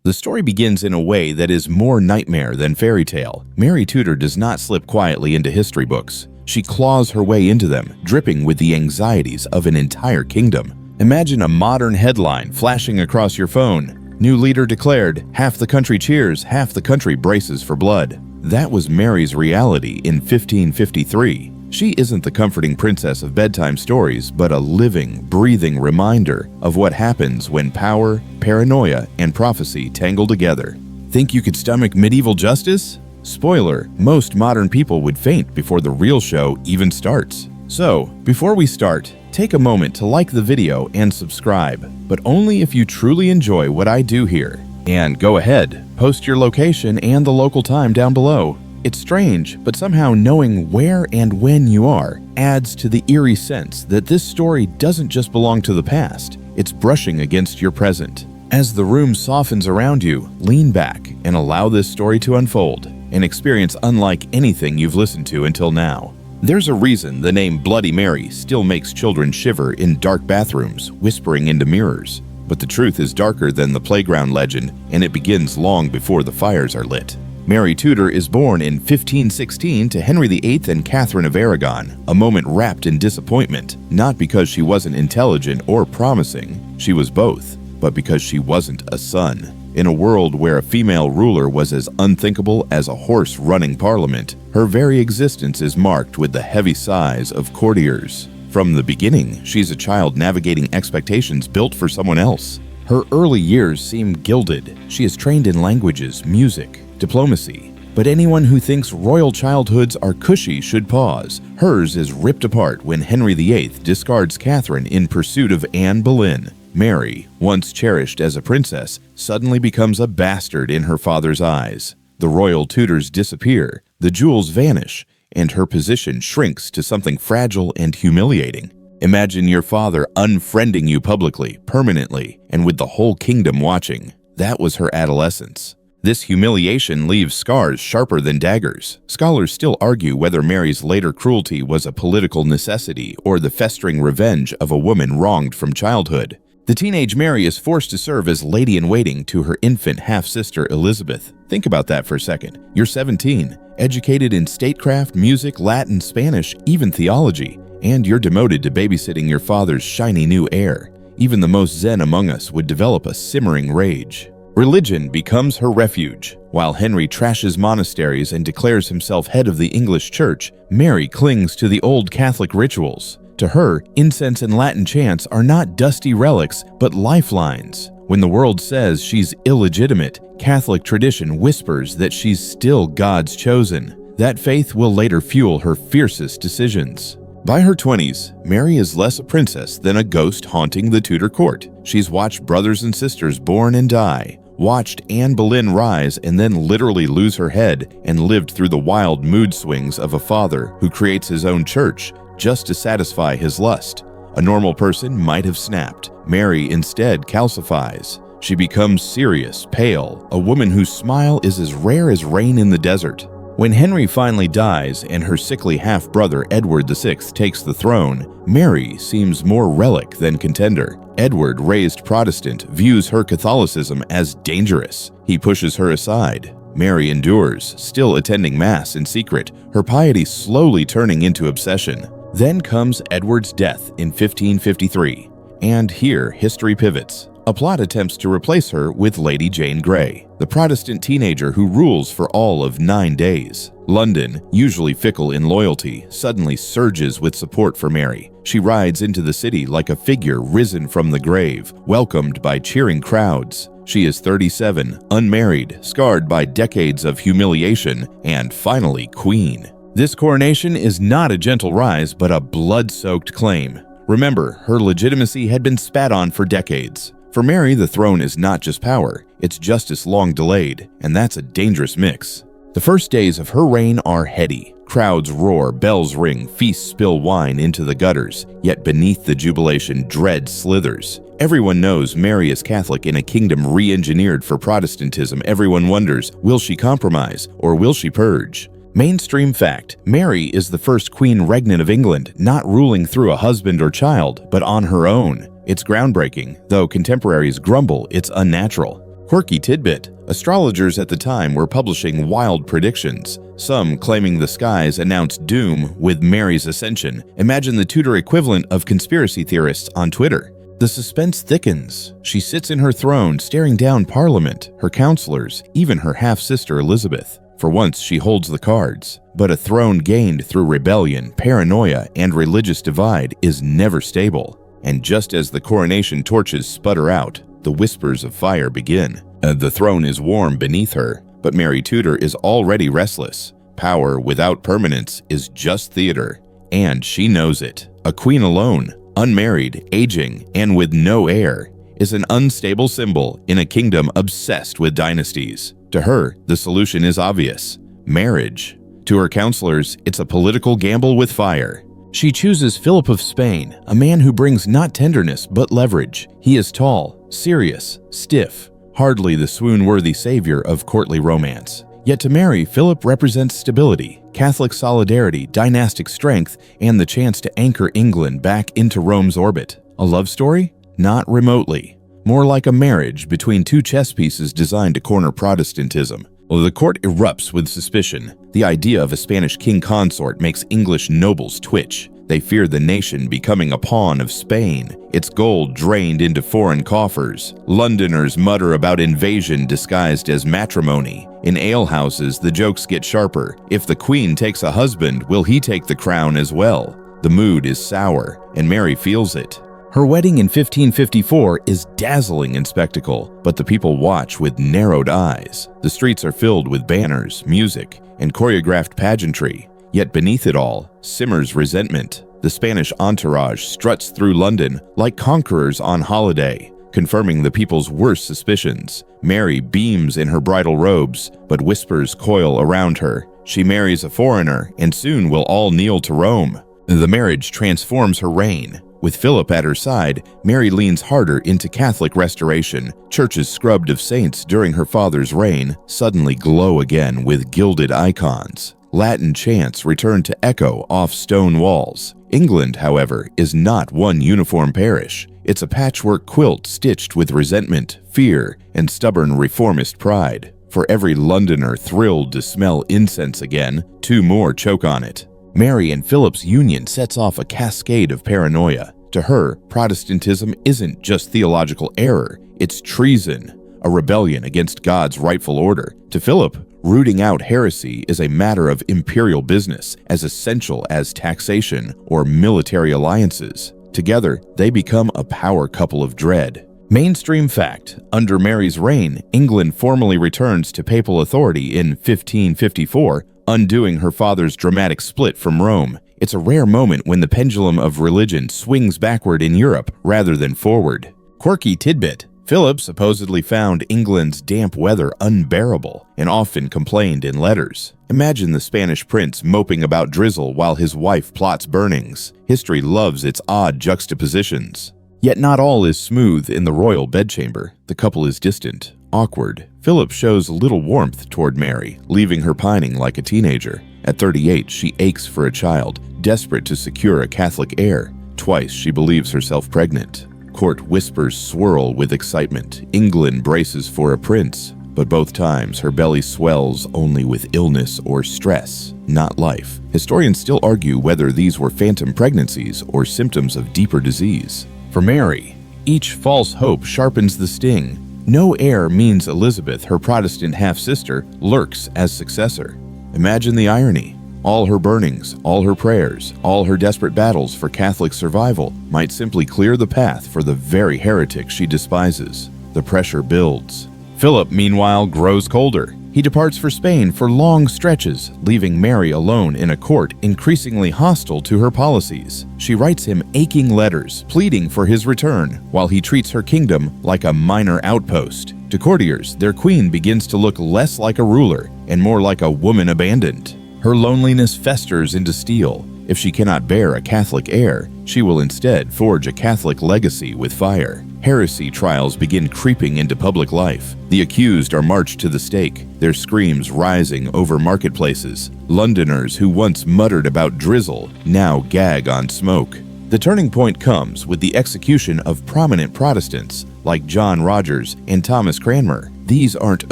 The story begins in a way that is more nightmare than fairy tale. Mary Tudor does not slip quietly into history books. She claws her way into them, dripping with the anxieties of an entire kingdom. Imagine a modern headline flashing across your phone. New leader declared, half the country cheers, half the country braces for blood. That was Mary's reality in 1553. She isn't the comforting princess of bedtime stories, but a living, breathing reminder of what happens when power, paranoia, and prophecy tangle together. Think you could stomach medieval justice? Spoiler, most modern people would faint before the real show even starts. So, before we start, take a moment to like the video and subscribe, but only if you truly enjoy what I do here. And go ahead, post your location and the local time down below. It's strange, but somehow knowing where and when you are adds to the eerie sense that this story doesn't just belong to the past, it's brushing against your present. As the room softens around you, lean back and allow this story to unfold, an experience unlike anything you've listened to until now. There's a reason the name Bloody Mary still makes children shiver in dark bathrooms, whispering into mirrors. But the truth is darker than the playground legend, and it begins long before the fires are lit. Mary Tudor is born in 1516 to Henry VIII and Catherine of Aragon, a moment wrapped in disappointment, not because she wasn't intelligent or promising, she was both, but because she wasn't a son. In a world where a female ruler was as unthinkable as a horse running parliament, her very existence is marked with the heavy sighs of courtiers. From the beginning, she's a child navigating expectations built for someone else. Her early years seem gilded. She is trained in languages, music, diplomacy. But anyone who thinks royal childhoods are cushy should pause. Hers is ripped apart when Henry VIII discards Catherine in pursuit of Anne Boleyn. Mary, once cherished as a princess, suddenly becomes a bastard in her father's eyes. The royal Tudors disappear, the jewels vanish, and her position shrinks to something fragile and humiliating. Imagine your father unfriending you publicly, permanently, and with the whole kingdom watching. That was her adolescence. This humiliation leaves scars sharper than daggers. Scholars still argue whether Mary's later cruelty was a political necessity or the festering revenge of a woman wronged from childhood. The teenage Mary is forced to serve as lady-in-waiting to her infant half-sister Elizabeth. Think about that for a second. You're 17, educated in statecraft, music, Latin, Spanish, even theology, and you're demoted to babysitting your father's shiny new heir. Even the most zen among us would develop a simmering rage. Religion becomes her refuge. While Henry trashes monasteries and declares himself head of the English Church, Mary clings to the old Catholic rituals. To her, incense and Latin chants are not dusty relics, but lifelines. When the world says she's illegitimate, Catholic tradition whispers that she's still God's chosen. That faith will later fuel her fiercest decisions. By her 20s, Mary is less a princess than a ghost haunting the Tudor court. She's watched brothers and sisters born and die, watched Anne Boleyn rise and then literally lose her head, and lived through the wild mood swings of a father who creates his own church just to satisfy his lust. A normal person might have snapped. Mary instead calcifies. She becomes serious, pale, a woman whose smile is as rare as rain in the desert. When Henry finally dies and her sickly half-brother Edward VI takes the throne, Mary seems more relic than contender. Edward, raised Protestant, views her Catholicism as dangerous. He pushes her aside. Mary endures, still attending Mass in secret, her piety slowly turning into obsession. Then comes Edward's death in 1553. And here, history pivots. A plot attempts to replace her with Lady Jane Grey, the Protestant teenager who rules for all of 9 days. London, usually fickle in loyalty, suddenly surges with support for Mary. She rides into the city like a figure risen from the grave, welcomed by cheering crowds. She is 37, unmarried, scarred by decades of humiliation, and finally queen. This coronation is not a gentle rise, but a blood-soaked claim. Remember, her legitimacy had been spat on for decades. For Mary, the throne is not just power, it's justice long delayed, and that's a dangerous mix. The first days of her reign are heady. Crowds roar, bells ring, feasts spill wine into the gutters, yet beneath the jubilation, dread slithers. Everyone knows Mary is Catholic in a kingdom re-engineered for Protestantism. Everyone wonders, will she compromise, or will she purge? Mainstream fact, Mary is the first queen regnant of England, not ruling through a husband or child, but on her own. It's groundbreaking, though contemporaries grumble it's unnatural. Quirky tidbit: astrologers at the time were publishing wild predictions, some claiming the skies announced doom with Mary's ascension. Imagine the Tudor equivalent of conspiracy theorists on Twitter. The suspense thickens. She sits in her throne, staring down Parliament, her counselors, even her half-sister Elizabeth. For once, she holds the cards. But a throne gained through rebellion, paranoia, and religious divide is never stable. And just as the coronation torches sputter out, the whispers of fire begin. The throne is warm beneath her, but Mary Tudor is already restless. Power without permanence is just theater, and she knows it. A queen alone, unmarried, aging, and with no heir, is an unstable symbol in a kingdom obsessed with dynasties. To her, the solution is obvious: marriage. To her counselors, it's a political gamble with fire. She chooses Philip of Spain, a man who brings not tenderness but leverage. He is tall, serious, stiff, hardly the swoon-worthy savior of courtly romance. Yet to Mary, Philip represents stability, Catholic solidarity, dynastic strength, and the chance to anchor England back into Rome's orbit. A love story? Not remotely. More like a marriage between two chess pieces designed to corner Protestantism. The court erupts with suspicion. The idea of a Spanish king consort makes English nobles twitch. They fear the nation becoming a pawn of Spain, its gold drained into foreign coffers. Londoners mutter about invasion disguised as matrimony. In alehouses, the jokes get sharper. If the queen takes a husband, will he take the crown as well? The mood is sour, and Mary feels it. Her wedding in 1554 is dazzling in spectacle, but the people watch with narrowed eyes. The streets are filled with banners, music, and choreographed pageantry. Yet beneath it all simmers resentment. The Spanish entourage struts through London like conquerors on holiday, confirming the people's worst suspicions. Mary beams in her bridal robes, but whispers coil around her. She marries a foreigner, and soon will all kneel to Rome. The marriage transforms her reign. With Philip at her side, Mary leans harder into Catholic restoration. Churches scrubbed of saints during her father's reign suddenly glow again with gilded icons. Latin chants return to echo off stone walls. England, however, is not one uniform parish. It's a patchwork quilt stitched with resentment, fear, and stubborn reformist pride. For every Londoner thrilled to smell incense again, two more choke on it. Mary and Philip's union sets off a cascade of paranoia. To her, Protestantism isn't just theological error, it's treason, a rebellion against God's rightful order. To Philip, rooting out heresy is a matter of imperial business, as essential as taxation or military alliances. Together, they become a power couple of dread. Mainstream fact: under Mary's reign, England formally returns to papal authority in 1554, undoing her father's dramatic split from Rome. It's a rare moment when the pendulum of religion swings backward in Europe rather than forward. Quirky tidbit: Philip supposedly found England's damp weather unbearable and often complained in letters. Imagine the Spanish prince moping about drizzle while his wife plots burnings. History loves its odd juxtapositions. Yet not all is smooth in the royal bedchamber. The couple is distant, awkward. Philip shows little warmth toward Mary, leaving her pining like a teenager. At 38, she aches for a child, desperate to secure a Catholic heir. Twice she believes herself pregnant. Court whispers swirl with excitement. England braces for a prince, but both times her belly swells only with illness or stress, not life. Historians still argue whether these were phantom pregnancies or symptoms of deeper disease. For Mary, each false hope sharpens the sting. No heir means Elizabeth, her Protestant half-sister, lurks as successor. Imagine the irony. All her burnings, all her prayers, all her desperate battles for Catholic survival might simply clear the path for the very heretic she despises. The pressure builds. Philip, meanwhile, grows colder. He departs for Spain for long stretches, leaving Mary alone in a court increasingly hostile to her policies. She writes him aching letters, pleading for his return, while he treats her kingdom like a minor outpost. To courtiers, their queen begins to look less like a ruler and more like a woman abandoned. Her loneliness festers into steel. If she cannot bear a Catholic heir, she will instead forge a Catholic legacy with fire. Heresy trials begin creeping into public life. The accused are marched to the stake, their screams rising over marketplaces. Londoners who once muttered about drizzle now gag on smoke. The turning point comes with the execution of prominent Protestants like John Rogers and Thomas Cranmer. These aren't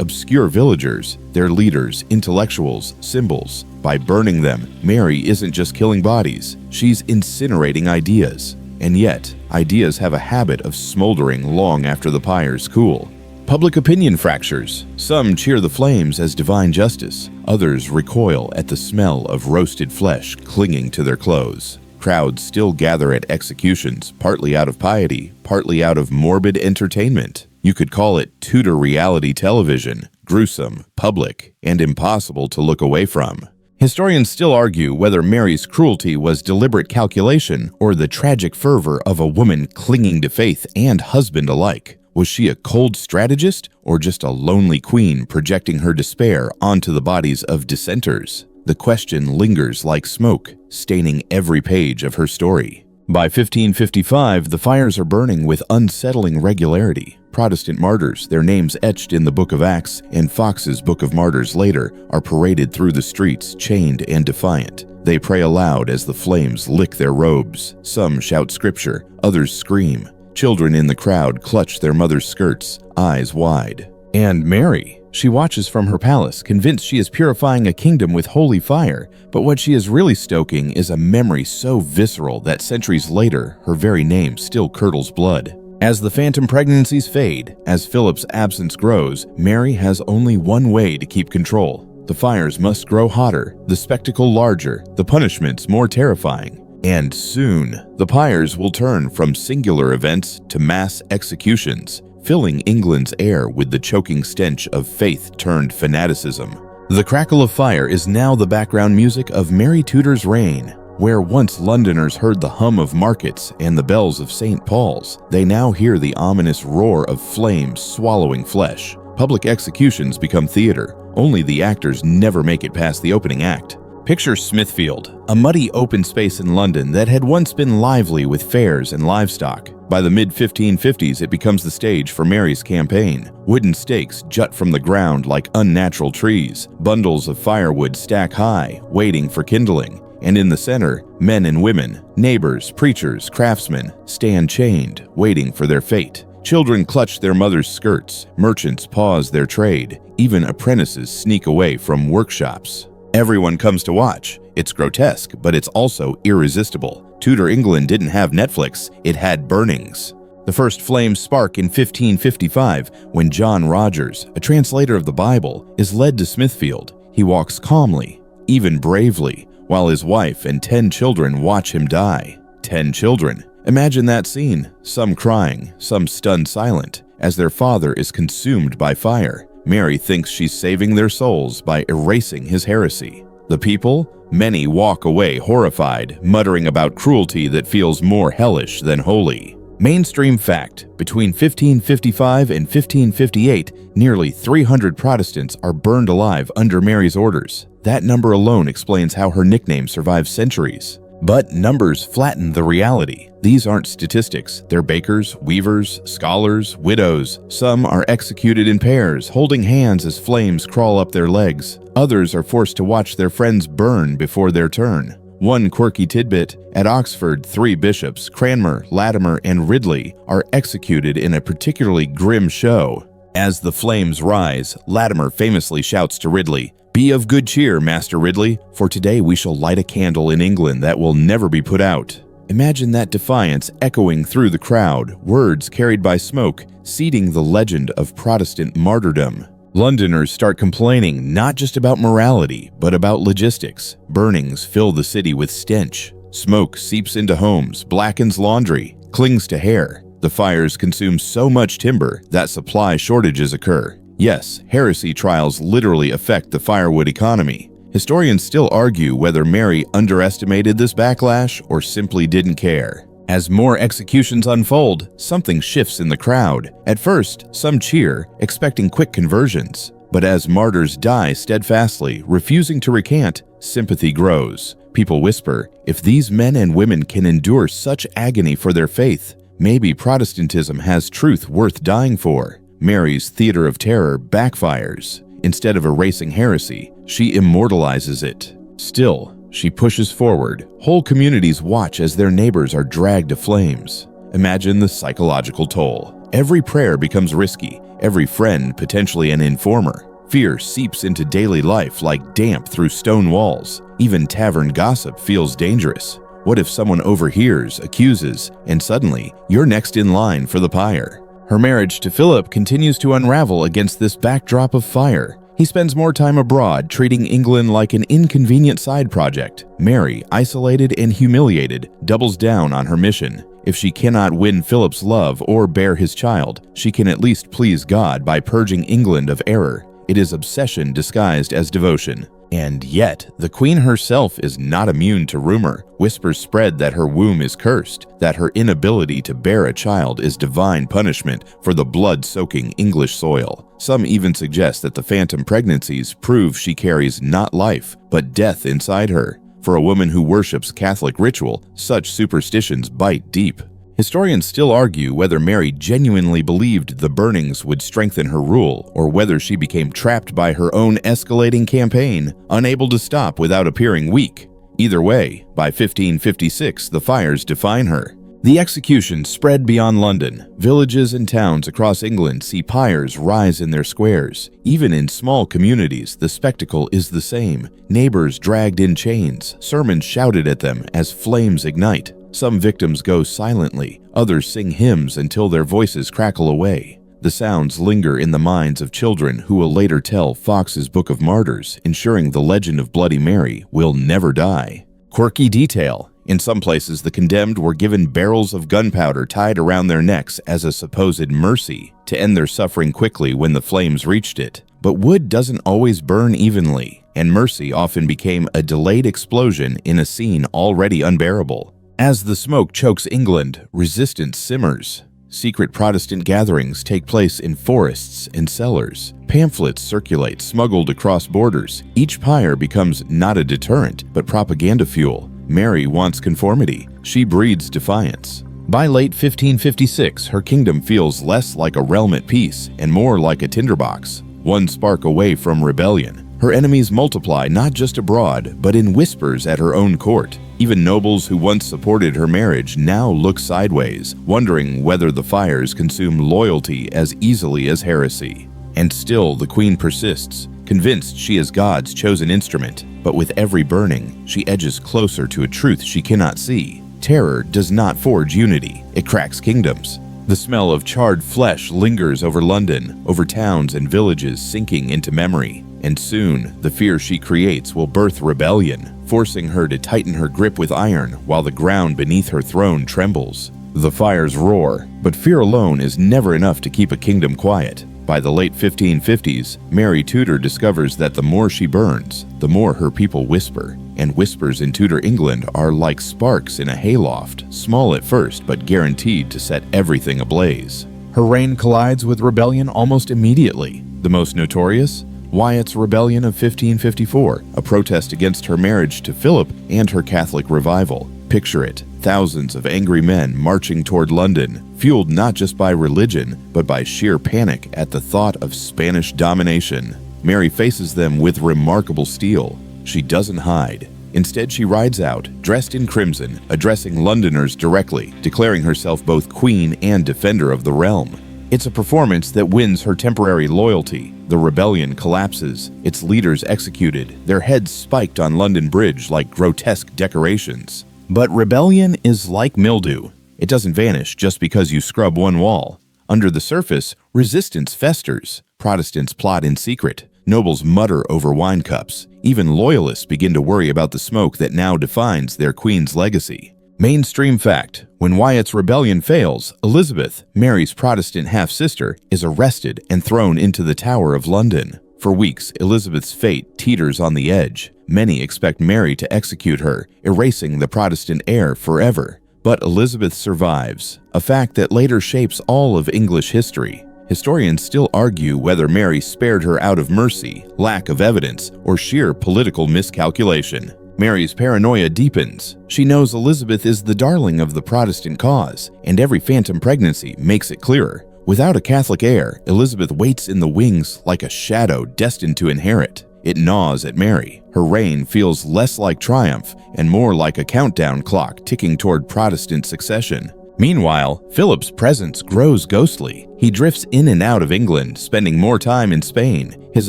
obscure villagers, they're leaders, intellectuals, symbols. By burning them, Mary isn't just killing bodies, she's incinerating ideas. And yet, ideas have a habit of smoldering long after the pyres cool. Public opinion fractures. Some cheer the flames as divine justice. Others recoil at the smell of roasted flesh clinging to their clothes. Crowds still gather at executions, partly out of piety, partly out of morbid entertainment. You could call it Tudor reality television, gruesome, public, and impossible to look away from. Historians still argue whether Mary's cruelty was deliberate calculation or the tragic fervor of a woman clinging to faith and husband alike. Was she a cold strategist or just a lonely queen projecting her despair onto the bodies of dissenters? The question lingers like smoke, staining every page of her story. By 1555, the fires are burning with unsettling regularity. Protestant martyrs, their names etched in the Book of Acts and Fox's Book of Martyrs later, are paraded through the streets, chained and defiant. They pray aloud as the flames lick their robes. Some shout scripture, others scream. Children in the crowd clutch their mother's skirts, eyes wide. And Mary, she watches from her palace, convinced she is purifying a kingdom with holy fire, but what she is really stoking is a memory so visceral that centuries later, her very name still curdles blood. As the phantom pregnancies fade, as Philip's absence grows, Mary has only one way to keep control. The fires must grow hotter, the spectacle larger, the punishments more terrifying. And soon, the pyres will turn from singular events to mass executions, filling England's air with the choking stench of faith-turned-fanaticism. The crackle of fire is now the background music of Mary Tudor's reign. Where once Londoners heard the hum of markets and the bells of St. Paul's, they now hear the ominous roar of flames swallowing flesh. Public executions become theater. Only the actors never make it past the opening act. Picture Smithfield, a muddy open space in London that had once been lively with fairs and livestock. By the mid-1550s, it becomes the stage for Mary's campaign. Wooden stakes jut from the ground like unnatural trees. Bundles of firewood stack high, waiting for kindling. And in the center, men and women, neighbors, preachers, craftsmen, stand chained, waiting for their fate. Children clutch their mothers' skirts. Merchants pause their trade. Even apprentices sneak away from workshops. Everyone comes to watch. It's grotesque, but it's also irresistible. Tudor England didn't have Netflix, it had burnings. The first flames spark in 1555 when John Rogers, a translator of the Bible, is led to Smithfield. He walks calmly, even bravely, while his wife and 10 children watch him die. 10 children. Imagine that scene, some crying, some stunned silent, as their father is consumed by fire. Mary thinks she's saving their souls by erasing his heresy. The people? Many walk away horrified, muttering about cruelty that feels more hellish than holy. Mainstream fact: between 1555 and 1558, nearly 300 Protestants are burned alive under Mary's orders. That number alone explains how her nickname survives centuries. But numbers flatten the reality. These aren't statistics. They're bakers, weavers, scholars, widows. Some are executed in pairs, holding hands as flames crawl up their legs. Others are forced to watch their friends burn before their turn. One quirky tidbit: at Oxford, 3 bishops, Cranmer, Latimer, and Ridley, are executed in a particularly grim show. As the flames rise, Latimer famously shouts to Ridley, "Be of good cheer, Master Ridley, for today we shall light a candle in England that will never be put out." Imagine that defiance echoing through the crowd, words carried by smoke, seeding the legend of Protestant martyrdom. Londoners start complaining not just about morality, but about logistics. Burnings fill the city with stench. Smoke seeps into homes, blackens laundry, clings to hair. The fires consume so much timber that supply shortages occur. Yes, heresy trials literally affect the firewood economy. Historians still argue whether Mary underestimated this backlash or simply didn't care. As more executions unfold, something shifts in the crowd. At first, some cheer, expecting quick conversions. But as martyrs die steadfastly, refusing to recant, sympathy grows. People whisper, if these men and women can endure such agony for their faith, maybe Protestantism has truth worth dying for. Mary's theater of terror backfires. Instead of erasing heresy, she immortalizes it. Still, she pushes forward. Whole communities watch as their neighbors are dragged to flames. Imagine the psychological toll. Every prayer becomes risky, every friend potentially an informer. Fear seeps into daily life like damp through stone walls. Even tavern gossip feels dangerous. What if someone overhears, accuses, and suddenly you're next in line for the pyre? Her marriage to Philip continues to unravel against this backdrop of fire. He spends more time abroad, treating England like an inconvenient side project. Mary, isolated and humiliated, doubles down on her mission. If she cannot win Philip's love or bear his child, she can at least please God by purging England of error. It is obsession disguised as devotion. And yet, the queen herself is not immune to rumor. Whispers spread that her womb is cursed, that her inability to bear a child is divine punishment for the blood-soaking English soil. Some even suggest that the phantom pregnancies prove she carries not life, but death inside her. For a woman who worships Catholic ritual, such superstitions bite deep. Historians still argue whether Mary genuinely believed the burnings would strengthen her rule, or whether she became trapped by her own escalating campaign, unable to stop without appearing weak. Either way, by 1556, the fires define her. The executions spread beyond London. Villages and towns across England see pyres rise in their squares. Even in small communities, the spectacle is the same. Neighbors dragged in chains, sermons shouted at them as flames ignite. Some victims go silently, others sing hymns until their voices crackle away. The sounds linger in the minds of children who will later tell Fox's Book of Martyrs, ensuring the legend of Bloody Mary will never die. Quirky detail. In some places, the condemned were given barrels of gunpowder tied around their necks as a supposed mercy to end their suffering quickly when the flames reached it. But wood doesn't always burn evenly, and mercy often became a delayed explosion in a scene already unbearable. As the smoke chokes England, resistance simmers. Secret Protestant gatherings take place in forests and cellars. Pamphlets circulate, smuggled across borders. Each pyre becomes not a deterrent, but propaganda fuel. Mary wants conformity. She breeds defiance. By late 1556, her kingdom feels less like a realm at peace and more like a tinderbox, one spark away from rebellion. Her enemies multiply not just abroad, but in whispers at her own court. Even nobles who once supported her marriage now look sideways, wondering whether the fires consume loyalty as easily as heresy. And still the queen persists, convinced she is God's chosen instrument. But with every burning, she edges closer to a truth she cannot see. Terror does not forge unity, it cracks kingdoms. The smell of charred flesh lingers over London, over towns and villages sinking into memory. And soon, the fear she creates will birth rebellion, forcing her to tighten her grip with iron while the ground beneath her throne trembles. The fires roar, but fear alone is never enough to keep a kingdom quiet. By the late 1550s, Mary Tudor discovers that the more she burns, the more her people whisper. And whispers in Tudor England are like sparks in a hayloft, small at first but guaranteed to set everything ablaze. Her reign collides with rebellion almost immediately. The most notorious? Wyatt's Rebellion of 1554, a protest against her marriage to Philip and her Catholic revival. Picture it, thousands of angry men marching toward London, fueled not just by religion, but by sheer panic at the thought of Spanish domination. Mary faces them with remarkable steel. She doesn't hide. Instead, she rides out, dressed in crimson, addressing Londoners directly, declaring herself both queen and defender of the realm. It's a performance that wins her temporary loyalty. The rebellion collapses, its leaders executed, their heads spiked on London Bridge like grotesque decorations. But rebellion is like mildew. It doesn't vanish just because you scrub one wall. Under the surface, resistance festers. Protestants plot in secret. Nobles mutter over wine cups. Even loyalists begin to worry about the smoke that now defines their queen's legacy. Mainstream fact: when Wyatt's rebellion fails, Elizabeth, Mary's Protestant half-sister, is arrested and thrown into the Tower of London. For weeks, Elizabeth's fate teeters on the edge. Many expect Mary to execute her, erasing the Protestant heir forever. But Elizabeth survives, a fact that later shapes all of English history. Historians still argue whether Mary spared her out of mercy, lack of evidence, or sheer political miscalculation. Mary's paranoia deepens. She knows Elizabeth is the darling of the Protestant cause, and every phantom pregnancy makes it clearer. Without a Catholic heir, Elizabeth waits in the wings like a shadow destined to inherit. It gnaws at Mary. Her reign feels less like triumph and more like a countdown clock ticking toward Protestant succession. Meanwhile, Philip's presence grows ghostly. He drifts in and out of England, spending more time in Spain, his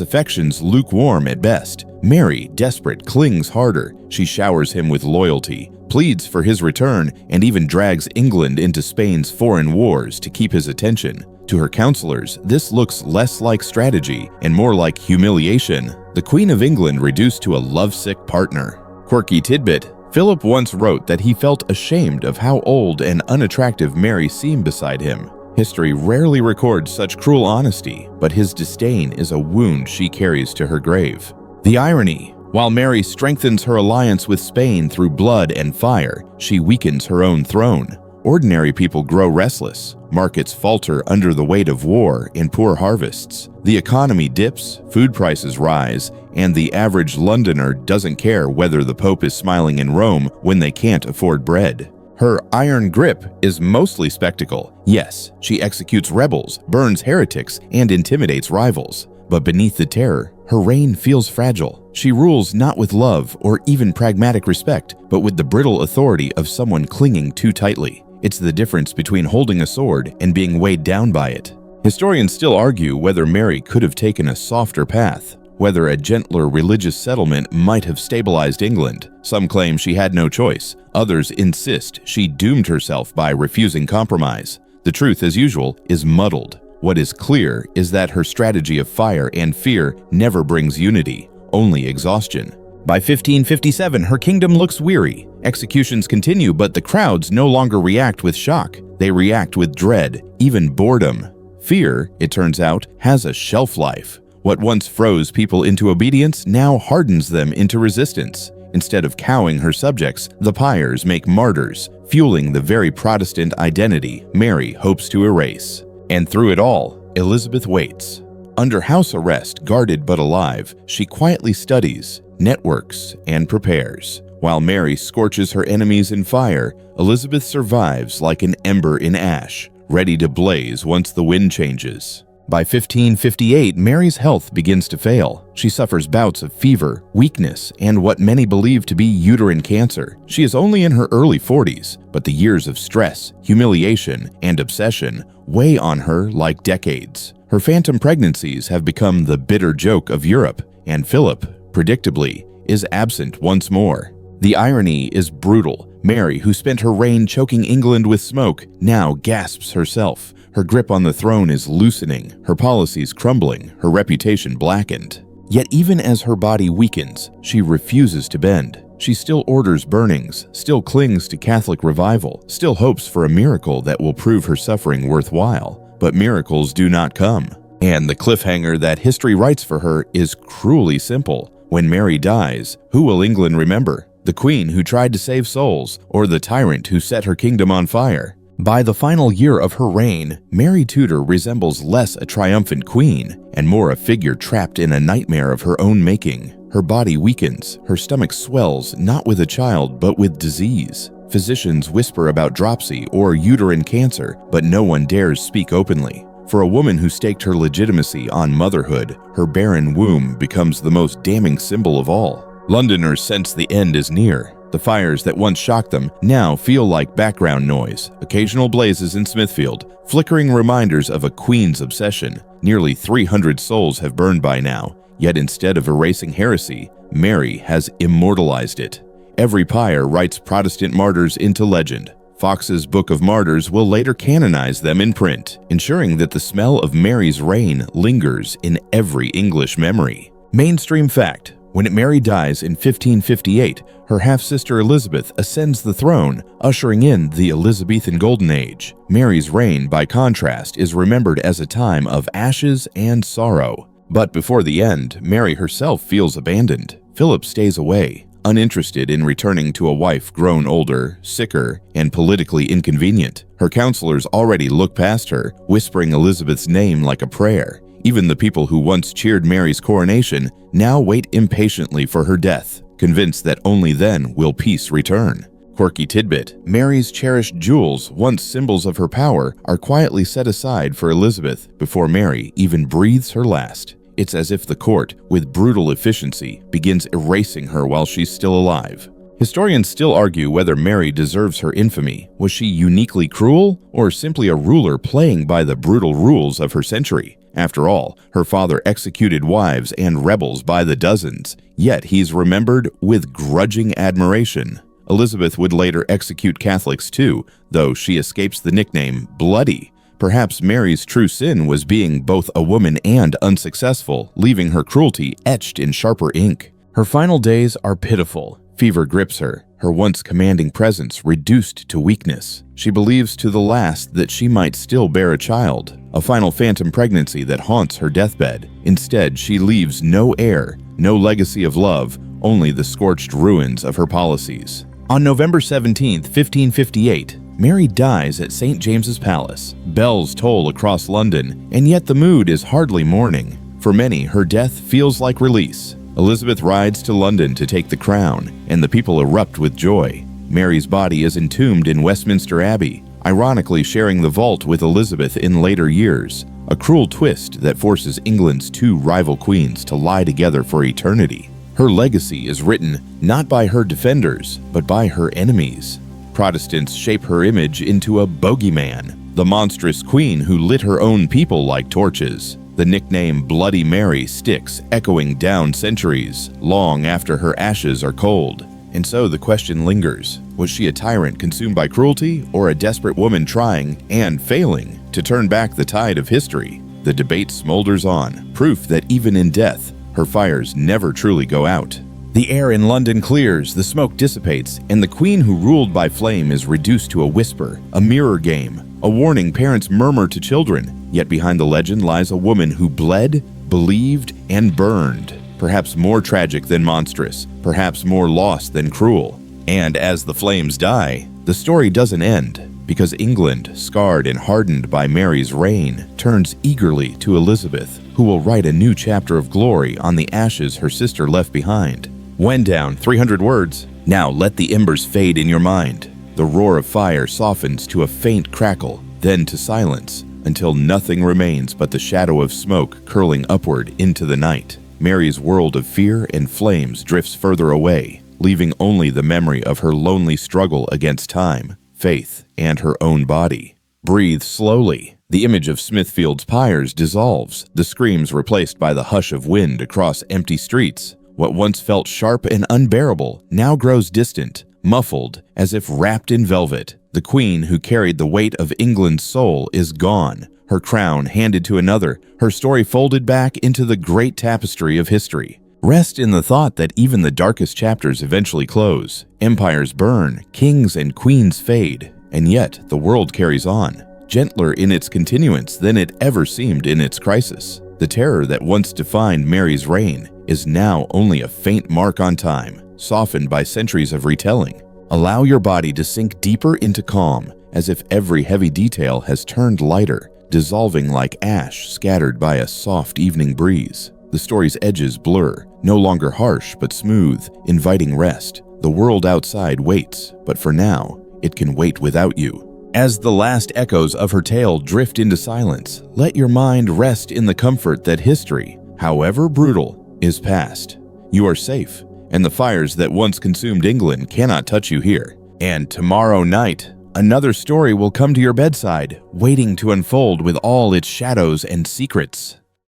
affections lukewarm at best. Mary, desperate, clings harder. She showers him with loyalty, pleads for his return, and even drags England into Spain's foreign wars to keep his attention. To her counselors, this looks less like strategy and more like humiliation. The Queen of England reduced to a lovesick partner. Quirky tidbit: Philip once wrote that he felt ashamed of how old and unattractive Mary seemed beside him. History rarely records such cruel honesty, but his disdain is a wound she carries to her grave. The irony: while Mary strengthens her alliance with Spain through blood and fire, she weakens her own throne. Ordinary people grow restless. Markets falter under the weight of war and poor harvests. The economy dips, food prices rise, and the average Londoner doesn't care whether the Pope is smiling in Rome when they can't afford bread. Her iron grip is mostly spectacle. Yes, she executes rebels, burns heretics, and intimidates rivals. But beneath the terror, her reign feels fragile. She rules not with love or even pragmatic respect, but with the brittle authority of someone clinging too tightly. It's the difference between holding a sword and being weighed down by it. Historians still argue whether Mary could have taken a softer path, whether a gentler religious settlement might have stabilized England. Some claim she had no choice. Others insist she doomed herself by refusing compromise. The truth, as usual, is muddled. What is clear is that her strategy of fire and fear never brings unity, only exhaustion. By 1557, her kingdom looks weary. Executions continue, but the crowds no longer react with shock. They react with dread, even boredom. Fear, it turns out, has a shelf life. What once froze people into obedience now hardens them into resistance. Instead of cowing her subjects, the pyres make martyrs, fueling the very Protestant identity Mary hopes to erase. And through it all, Elizabeth waits. Under house arrest, guarded but alive, she quietly studies, networks, and prepares. While Mary scorches her enemies in fire, Elizabeth survives like an ember in ash, ready to blaze once the wind changes. By 1558, Mary's health begins to fail. She suffers bouts of fever, weakness, and what many believe to be uterine cancer. She is only in her early 40s, but the years of stress, humiliation, and obsession weigh on her like decades. Her phantom pregnancies have become the bitter joke of Europe, and Philip, predictably, is absent once more. The irony is brutal. Mary, who spent her reign choking England with smoke, now gasps herself. Her grip on the throne is loosening, her policies crumbling, her reputation blackened. Yet even as her body weakens, she refuses to bend. She still orders burnings, still clings to Catholic revival, still hopes for a miracle that will prove her suffering worthwhile. But miracles do not come. And the cliffhanger that history writes for her is cruelly simple. When Mary dies, who will England remember? The queen who tried to save souls, or the tyrant who set her kingdom on fire? By the final year of her reign, Mary Tudor resembles less a triumphant queen and more a figure trapped in a nightmare of her own making. Her body weakens, her stomach swells not with a child but with disease. Physicians whisper about dropsy or uterine cancer, but no one dares speak openly. For a woman who staked her legitimacy on motherhood, her barren womb becomes the most damning symbol of all. Londoners sense the end is near. The fires that once shocked them now feel like background noise, occasional blazes in Smithfield, flickering reminders of a queen's obsession. Nearly 300 souls have burned by now, yet instead of erasing heresy, Mary has immortalized it. Every pyre writes Protestant martyrs into legend. Fox's Book of Martyrs will later canonize them in print, ensuring that the smell of Mary's reign lingers in every English memory. Mainstream fact: when Mary dies in 1558, her half-sister Elizabeth ascends the throne, ushering in the Elizabethan Golden Age. Mary's reign, by contrast, is remembered as a time of ashes and sorrow. But before the end, Mary herself feels abandoned. Philip stays away, uninterested in returning to a wife grown older, sicker, and politically inconvenient. Her counselors already look past her, whispering Elizabeth's name like a prayer. Even the people who once cheered Mary's coronation now wait impatiently for her death, convinced that only then will peace return. Quirky tidbit: Mary's cherished jewels, once symbols of her power, are quietly set aside for Elizabeth before Mary even breathes her last. It's as if the court, with brutal efficiency, begins erasing her while she's still alive. Historians still argue whether Mary deserves her infamy. Was she uniquely cruel, or simply a ruler playing by the brutal rules of her century? After all, her father executed wives and rebels by the dozens, yet he's remembered with grudging admiration. Elizabeth would later execute Catholics too, though she escapes the nickname Bloody. Perhaps Mary's true sin was being both a woman and unsuccessful, leaving her cruelty etched in sharper ink. Her final days are pitiful. Fever grips her, her once commanding presence reduced to weakness. She believes to the last that she might still bear a child, a final phantom pregnancy that haunts her deathbed. Instead, she leaves no heir, no legacy of love, only the scorched ruins of her policies. On November 17, 1558, Mary dies at St. James's Palace. Bells toll across London, and yet the mood is hardly mourning. For many, her death feels like release. Elizabeth rides to London to take the crown, and the people erupt with joy. Mary's body is entombed in Westminster Abbey, ironically sharing the vault with Elizabeth in later years, a cruel twist that forces England's two rival queens to lie together for eternity. Her legacy is written not by her defenders, but by her enemies. Protestants shape her image into a bogeyman, the monstrous queen who lit her own people like torches. The nickname Bloody Mary sticks, echoing down centuries, long after her ashes are cold. And so the question lingers, was she a tyrant consumed by cruelty, or a desperate woman trying, and failing, to turn back the tide of history? The debate smolders on, proof that even in death, her fires never truly go out. The air in London clears, the smoke dissipates, and the queen who ruled by flame is reduced to a whisper, a mirror game, a warning parents murmur to children. Yet behind the legend lies a woman who bled, believed, and burned. Perhaps more tragic than monstrous, perhaps more lost than cruel. And as the flames die, the story doesn't end, because England, scarred and hardened by Mary's reign, turns eagerly to Elizabeth, who will write a new chapter of glory on the ashes her sister left behind. When down 300 words, now let the embers fade in your mind. The roar of fire softens to a faint crackle, then to silence, until nothing remains but the shadow of smoke curling upward into the night. Mary's world of fear and flames drifts further away, leaving only the memory of her lonely struggle against time, faith, and her own body. Breathe slowly. The image of Smithfield's pyres dissolves, the screams replaced by the hush of wind across empty streets. What once felt sharp and unbearable now grows distant, muffled, as if wrapped in velvet. The queen who carried the weight of England's soul is gone, her crown handed to another, her story folded back into the great tapestry of history. Rest in the thought that even the darkest chapters eventually close. Empires burn, kings and queens fade, and yet the world carries on, gentler in its continuance than it ever seemed in its crisis. The terror that once defined Mary's reign is now only a faint mark on time, softened by centuries of retelling. Allow your body to sink deeper into calm, as if every heavy detail has turned lighter, dissolving like ash scattered by a soft evening breeze. The story's edges blur, no longer harsh but smooth, inviting rest. The world outside waits, but for now, it can wait without you. As the last echoes of her tale drift into silence, let your mind rest in the comfort that history, however brutal, is past. You are safe, and the fires that once consumed England cannot touch you here. And tomorrow night, another story will come to your bedside, waiting to unfold with all its shadows and secrets.